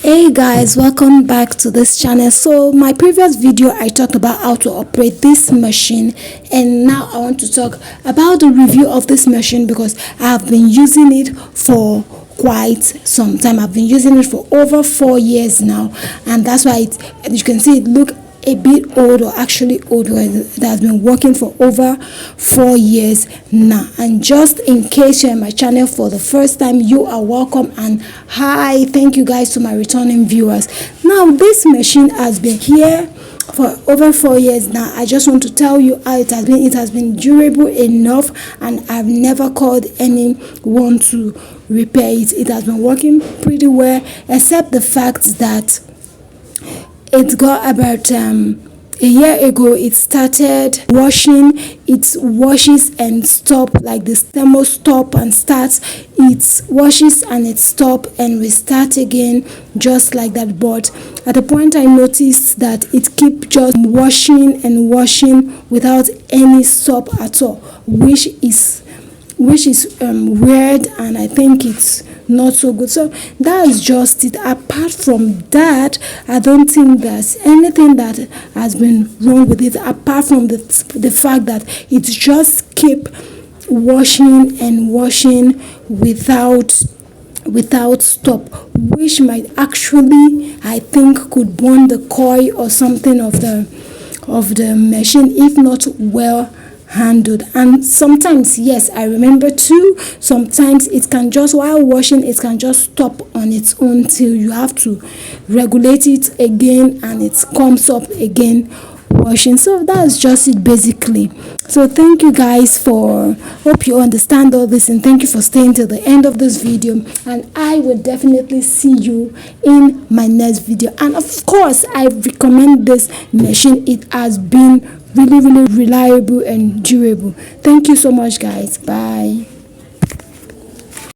Hey guys, welcome back to this channel. So my previous video I talked about how to operate this machine, and now I want to talk about the review of this machine because I have been using it for quite some time. I've been using it for over 4 years now, and that's why you can see it look a bit old, or actually old. It has been working for over 4 years now. And just in case you're in my channel for the first time, you are welcome, and hi, thank you guys to my returning viewers. Now this machine has been here for over 4 years now. I just want to tell you how it has been durable enough, and I've never called anyone to repair it. It has been working pretty well, except the fact that it got about a year ago it started washing. It washes and stop, like this thermo stop and starts. It washes and it stop and restart again, just like that. But at the point I noticed that it keep just washing and washing without any stop at all, which is weird, and I think it's not so good. So that's just it. Apart from that, I don't think there's anything that has been wrong with it, apart from the fact that it just keep washing and washing without stop, which might actually, I think, could burn the coil or something of the machine if not well handled. And sometimes, yes, I remember too, sometimes it can just, while washing, it can just stop on its own till you have to regulate it again, and it comes up again washing. So that's just it basically. So thank you guys hope you understand all this, and thank you for staying till the end of this video, and I will definitely see you in my next video. And of course, I recommend this machine. It has been really reliable and durable. Thank you so much guys. Bye.